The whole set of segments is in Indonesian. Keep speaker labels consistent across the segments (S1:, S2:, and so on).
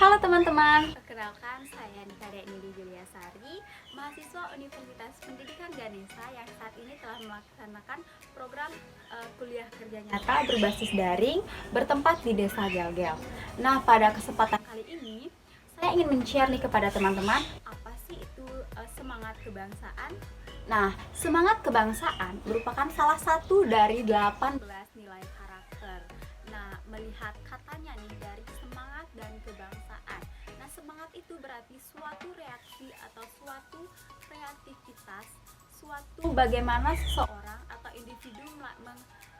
S1: Halo teman-teman, perkenalkan saya Nika Denidi Juliasari, mahasiswa Universitas Pendidikan Ganesha yang saat ini telah melaksanakan program kuliah kerja nyata berbasis daring bertempat di Desa Gelgel. Nah, pada kesempatan kali ini saya ingin men-share nih kepada teman-teman apa sih itu semangat kebangsaan. Nah, semangat kebangsaan merupakan salah satu dari 18 nilai karakter. Nah, melihat katanya nih dari semangat dan kebangsaan. Nah, semangat itu berarti suatu reaksi atau suatu kreativitas, suatu bagaimana seseorang atau individu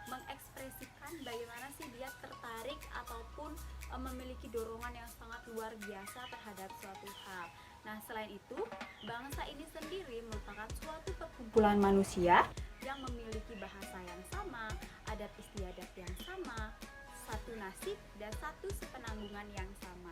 S1: mengekspresikan bagaimana sih dia tertarik ataupun memiliki dorongan yang sangat luar biasa terhadap suatu hal. Nah, selain itu, bangsa ini sendiri merupakan suatu perkumpulan manusia yang memiliki bahasa yang sama, adat istiadat yang sama, satu nasib dan satu sepenanggungan yang sama.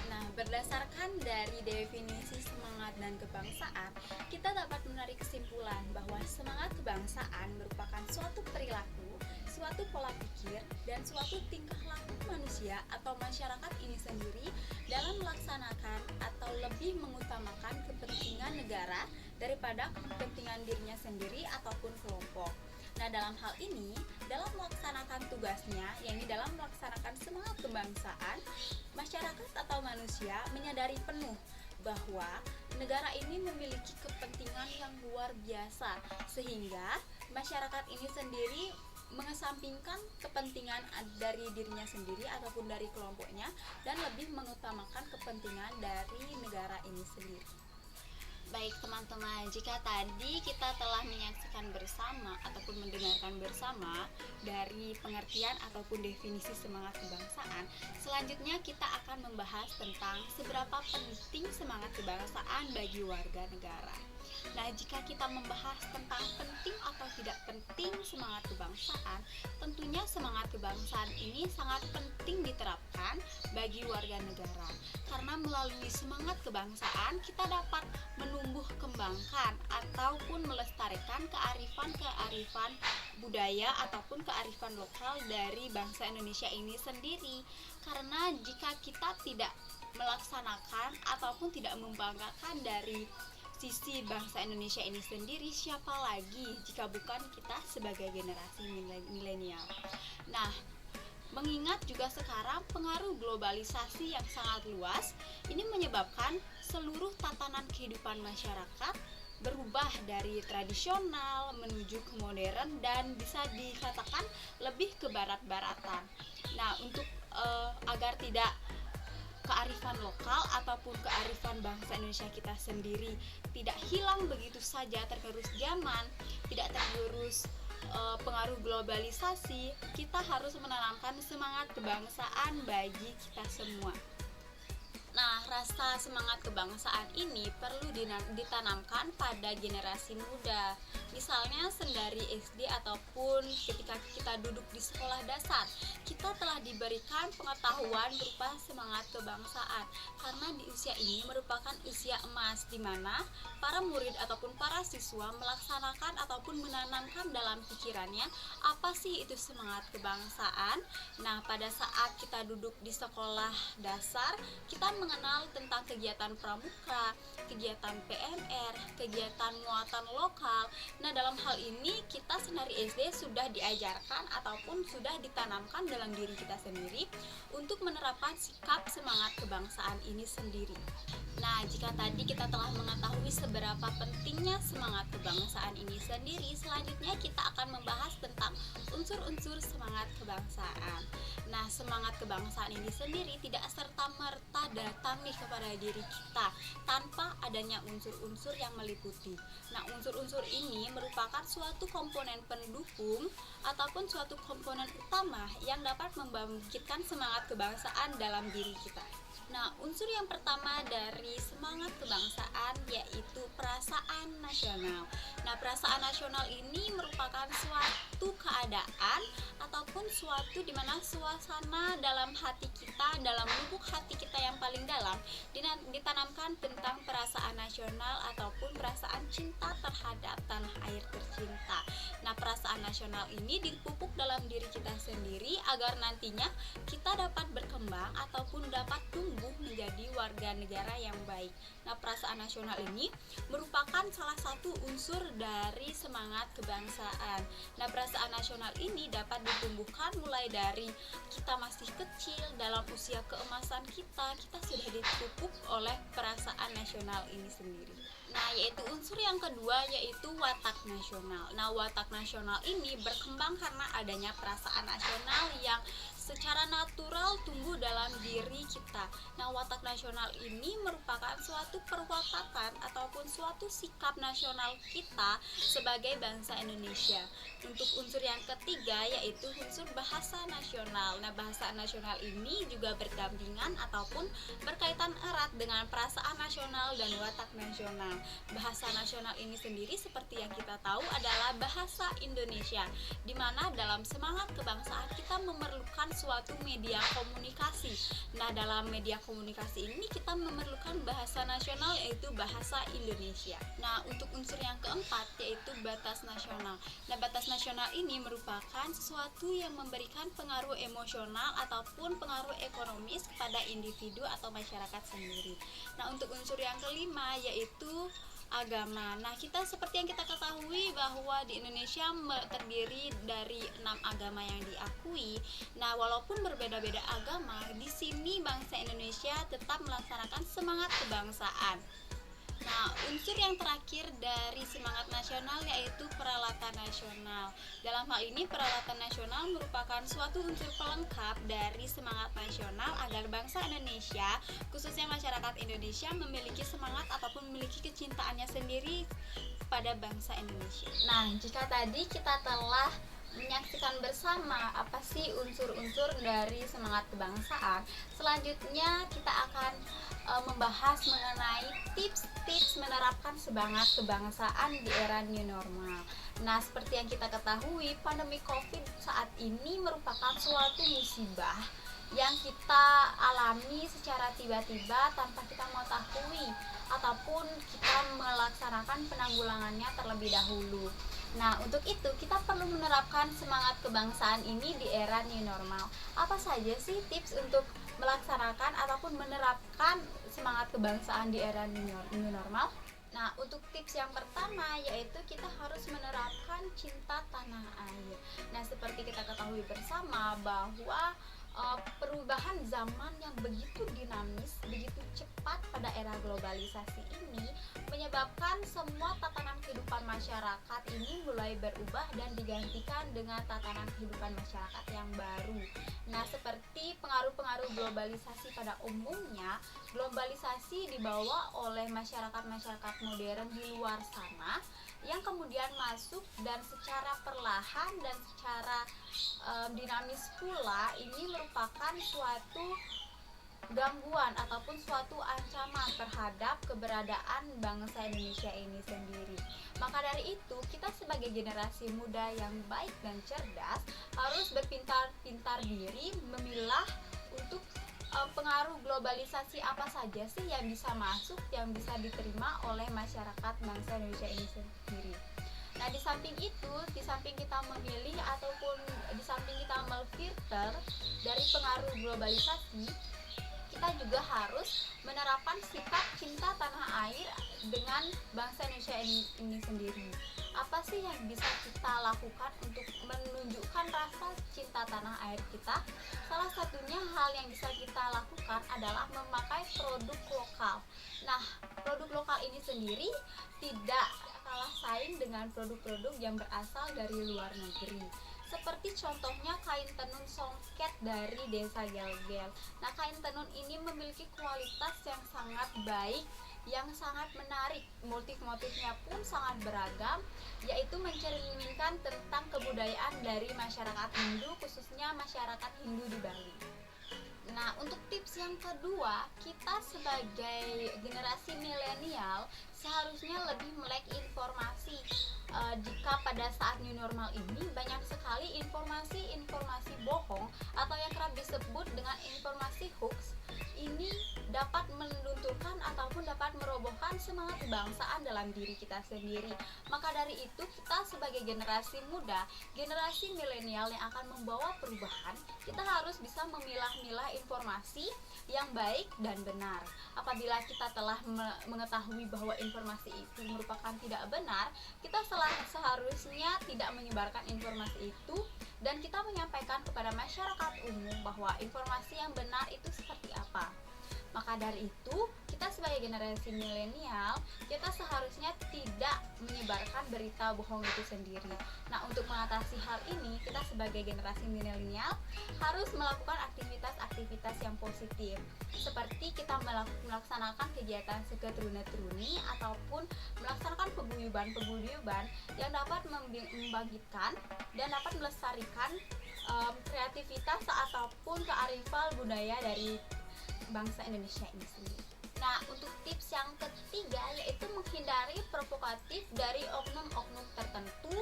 S1: Nah, berdasarkan dari definisi semangat dan kebangsaan, kita dapat menarik kesimpulan bahwa semangat kebangsaan merupakan suatu perilaku, suatu pola pikir, dan suatu tingkah laku manusia atau masyarakat ini sendiri dalam melaksanakan atau lebih mengutamakan kepentingan negara daripada kepentingan dirinya sendiri ataupun kelompok. Nah, dalam hal ini, dalam melaksanakan tugasnya, yakni dalam melaksanakan semangat kebangsaan, masyarakat atau manusia menyadari penuh bahwa negara ini memiliki kepentingan yang luar biasa, sehingga masyarakat ini sendiri mengesampingkan kepentingan dari dirinya sendiri ataupun dari kelompoknya dan lebih mengutamakan kepentingan dari negara ini sendiri. Baik teman-teman, jika tadi kita telah menyaksikan bersama ataupun mendengarkan bersama dari pengertian ataupun definisi semangat kebangsaan, selanjutnya kita akan membahas tentang seberapa penting semangat kebangsaan bagi warga negara. Nah, jika kita membahas tentang penting atau tidak penting semangat kebangsaan, tentunya semangat kebangsaan ini sangat penting diterapkan bagi warga negara. Karena melalui semangat kebangsaan, kita dapat menumbuh kembangkan ataupun melestarikan kearifan budaya ataupun kearifan lokal dari bangsa Indonesia ini sendiri. Karena jika kita tidak melaksanakan ataupun tidak membanggakan dari sisi bangsa Indonesia ini sendiri, siapa lagi jika bukan kita sebagai generasi milenial. Nah, mengingat juga sekarang pengaruh globalisasi yang sangat luas, ini menyebabkan seluruh tatanan kehidupan masyarakat berubah dari tradisional menuju ke modern dan bisa dikatakan lebih ke barat-baratan. Nah, untuk agar tidak kearifan lokal ataupun kearifan bangsa Indonesia kita sendiri tidak hilang begitu saja tergerus zaman, tidak tergerus pengaruh globalisasi, kita harus menanamkan semangat kebangsaan bagi kita semua. Nah, rasa semangat kebangsaan ini perlu ditanamkan pada generasi muda. Misalnya sendari SD ataupun ketika kita duduk di sekolah dasar, kita telah diberikan pengetahuan berupa semangat kebangsaan. Karena di usia ini merupakan usia emas di mana para murid ataupun para siswa melaksanakan ataupun menanamkan dalam pikirannya apa sih itu semangat kebangsaan. Nah, pada saat kita duduk di sekolah dasar, kita mengenal tentang kegiatan pramuka, kegiatan PMR, kegiatan muatan lokal. Nah, dalam hal ini kita sendiri SD sudah diajarkan ataupun sudah ditanamkan dalam diri kita sendiri untuk menerapkan sikap semangat kebangsaan ini sendiri. Nah, jika tadi kita telah mengetahui seberapa pentingnya semangat kebangsaan ini sendiri, selanjutnya kita akan membahas tentang unsur-unsur semangat kebangsaan. Nah, semangat kebangsaan ini sendiri tidak serta-merta datang nih kepada diri kita tanpa adanya unsur-unsur yang meliputi. Nah, unsur-unsur ini merupakan suatu komponen pendukung ataupun suatu komponen utama yang dapat membangkitkan semangat kebangsaan dalam diri kita. Nah, unsur yang pertama dari semangat kebangsaan yaitu perasaan nasional. Nah, perasaan nasional ini merupakan suatu keadaan ataupun suatu di mana suasana dalam hati kita, dalam lubuk hati kita yang paling dalam ditanamkan tentang perasaan nasional ataupun perasaan cinta terhadap tanah air tercinta. Nah, perasaan nasional ini dipupuk dalam diri kita sendiri agar nantinya kita dapat berkembang ataupun dapat tumbuh menjadi warga negara yang baik. Nah, perasaan nasional ini merupakan salah satu unsur dari semangat kebangsaan. Nah, perasaan nasional ini dapat ditumbuhkan mulai dari kita masih kecil, dalam usia keemasan kita sudah dipupuk oleh perasaan nasional ini sendiri. Nah, yaitu unsur yang kedua yaitu watak nasional. Nah, watak nasional ini berkembang karena adanya perasaan nasional yang secara natural tumbuh dalam diri kita. Nah, watak nasional ini merupakan suatu perwatakan ataupun suatu sikap nasional kita sebagai bangsa Indonesia. Untuk unsur yang ketiga yaitu unsur bahasa nasional. Nah, bahasa nasional ini juga berdampingan ataupun berkaitan erat dengan perasaan nasional dan watak nasional. Bahasa nasional ini sendiri seperti yang kita tahu adalah bahasa Indonesia, di mana dalam semangat kebangsaan kita memerlukan suatu media komunikasi. Nah, dalam media komunikasi ini kita memerlukan bahasa nasional yaitu bahasa Indonesia. Nah, untuk unsur yang keempat yaitu batas nasional. Nah, batas nasional ini merupakan sesuatu yang memberikan pengaruh emosional ataupun pengaruh ekonomis kepada individu atau masyarakat sendiri. Nah, untuk unsur yang kelima yaitu agama. Nah, kita seperti yang kita ketahui bahwa di Indonesia terdiri dari 6 agama yang diakui. Nah, walaupun berbeda-beda agama, di sini bangsa Indonesia tetap melaksanakan semangat kebangsaan. Nah, unsur yang terakhir dari semangat nasional yaitu peralatan nasional. Dalam hal ini, peralatan nasional merupakan suatu unsur pelengkap dari semangat nasional agar bangsa Indonesia, khususnya masyarakat Indonesia, memiliki semangat ataupun memiliki kecintaannya sendiri pada bangsa Indonesia. Nah, jika tadi kita telah menyaksikan bersama apa sih unsur-unsur dari semangat kebangsaan, selanjutnya kita akan membahas mengenai tips-tips menerapkan semangat kebangsaan di era new normal. Nah, seperti yang kita ketahui, pandemi COVID saat ini merupakan suatu musibah yang kita alami secara tiba-tiba tanpa kita mengetahui ataupun kita melaksanakan penanggulangannya terlebih dahulu. Nah, untuk itu kita perlu menerapkan semangat kebangsaan ini di era new normal. Apa saja sih tips untuk melaksanakan ataupun menerapkan semangat kebangsaan di era new normal? Nah, untuk tips yang pertama yaitu kita harus menerapkan cinta tanah air. Nah, seperti kita ketahui bersama bahwa perubahan zaman yang begitu dinamis, begitu cepat pada era globalisasi ini menyebabkan semua tatanan kehidupan masyarakat ini mulai berubah dan digantikan dengan tatanan kehidupan masyarakat yang baru. Nah, seperti pengaruh-pengaruh globalisasi pada umumnya, globalisasi dibawa oleh masyarakat-masyarakat modern di luar sana yang kemudian masuk dan secara perlahan dan secara dinamis pula ini merupakan suatu gangguan ataupun suatu ancaman terhadap keberadaan bangsa Indonesia ini sendiri. Maka dari itu, kita sebagai generasi muda yang baik dan cerdas harus berpintar-pintar diri memilah untuk pengaruh globalisasi apa saja sih yang bisa masuk, yang bisa diterima oleh masyarakat bangsa Indonesia ini sendiri. Nah, di samping itu, di samping kita memilih ataupun di samping kita memfilter dari pengaruh globalisasi, kita juga harus menerapkan sikap cinta tanah air dengan bangsa Indonesia ini sendiri. Apa sih yang bisa kita lakukan untuk menunjukkan rasa cinta tanah air kita? Salah satunya hal yang bisa kita lakukan adalah memakai produk lokal. Nah, produk lokal ini sendiri tidak kalah saing dengan produk-produk yang berasal dari luar negeri. Seperti contohnya kain tenun songket dari desa Gel-Gel. Nah, kain tenun ini memiliki kualitas yang sangat baik, yang sangat menarik. Motif-motifnya pun sangat beragam, yaitu mencerminkan tentang kebudayaan dari masyarakat Hindu, khususnya masyarakat Hindu di Bali. Nah, untuk tips yang kedua, kita sebagai generasi milenial seharusnya lebih melek informasi. Jika pada saat new normal ini banyak sekali informasi-informasi bohong atau yang kerap disebut dengan informasi hoax, ini dapat melunturkan ataupun dapat merobohkan semangat kebangsaan dalam diri kita sendiri. Maka dari itu, kita sebagai generasi muda, generasi milenial yang akan membawa perubahan, kita harus bisa memilah-milah informasi yang baik dan benar. Apabila kita telah mengetahui bahwa informasi itu merupakan tidak benar, kita seharusnya tidak menyebarkan informasi itu, dan kita menyampaikan kepada masyarakat umum bahwa informasi yang benar itu seperti apa. Maka dari itu, kita sebagai generasi milenial, kita seharusnya tidak menyebarkan berita bohong itu sendiri. Nah, untuk mengatasi hal ini, kita sebagai generasi milenial harus melakukan aktivitas-aktivitas yang positif, seperti kita melaksanakan kegiatan seketruni ataupun melaksanakan paguyuban yang dapat membangkitkan dan dapat melestarikan kreativitas ataupun kearifan budaya dari bangsa Indonesia ini sendiri. Nah, untuk tips yang ketiga yaitu menghindari provokatif dari oknum-oknum tertentu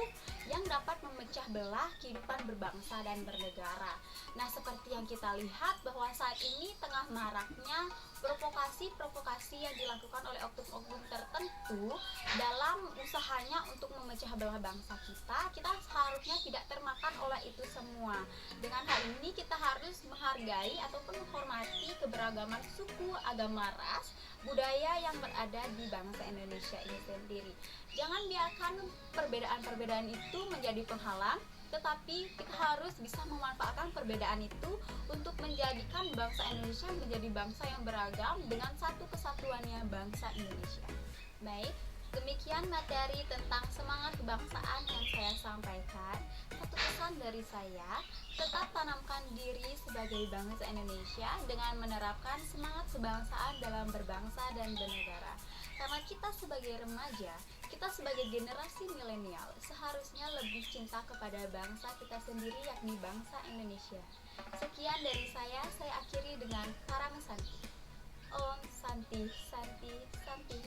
S1: yang dapat memecah belah kehidupan berbangsa dan bernegara. Nah, seperti yang kita lihat bahwa saat ini tengah maraknya provokasi yang dilakukan oleh oknum-oknum tertentu dalam usahanya untuk memecah belah bangsa kita seharusnya tidak termakan oleh itu semua. Dengan hal ini kita harus menghargai ataupun menghormati keberagaman suku, agama, ras, budaya yang berada di bangsa Indonesia ini sendiri. Jangan biarkan perbedaan-perbedaan itu menjadi penghalang, tetapi kita harus bisa memanfaatkan perbedaan itu untuk menjadikan bangsa Indonesia menjadi bangsa yang beragam dengan satu kesatuannya bangsa Indonesia. Baik, demikian materi tentang semangat kebangsaan yang saya sampaikan. Satu pesan dari saya, tetap tanamkan diri sebagai bangsa Indonesia dengan menerapkan semangat kebangsaan dalam berbangsa dan bernegara. Karena kita sebagai remaja, kita sebagai generasi milenial seharusnya lebih cinta kepada bangsa kita sendiri, yakni bangsa Indonesia. Sekian dari saya akhiri dengan Karang Santi. Om Santi, Santi, Santi.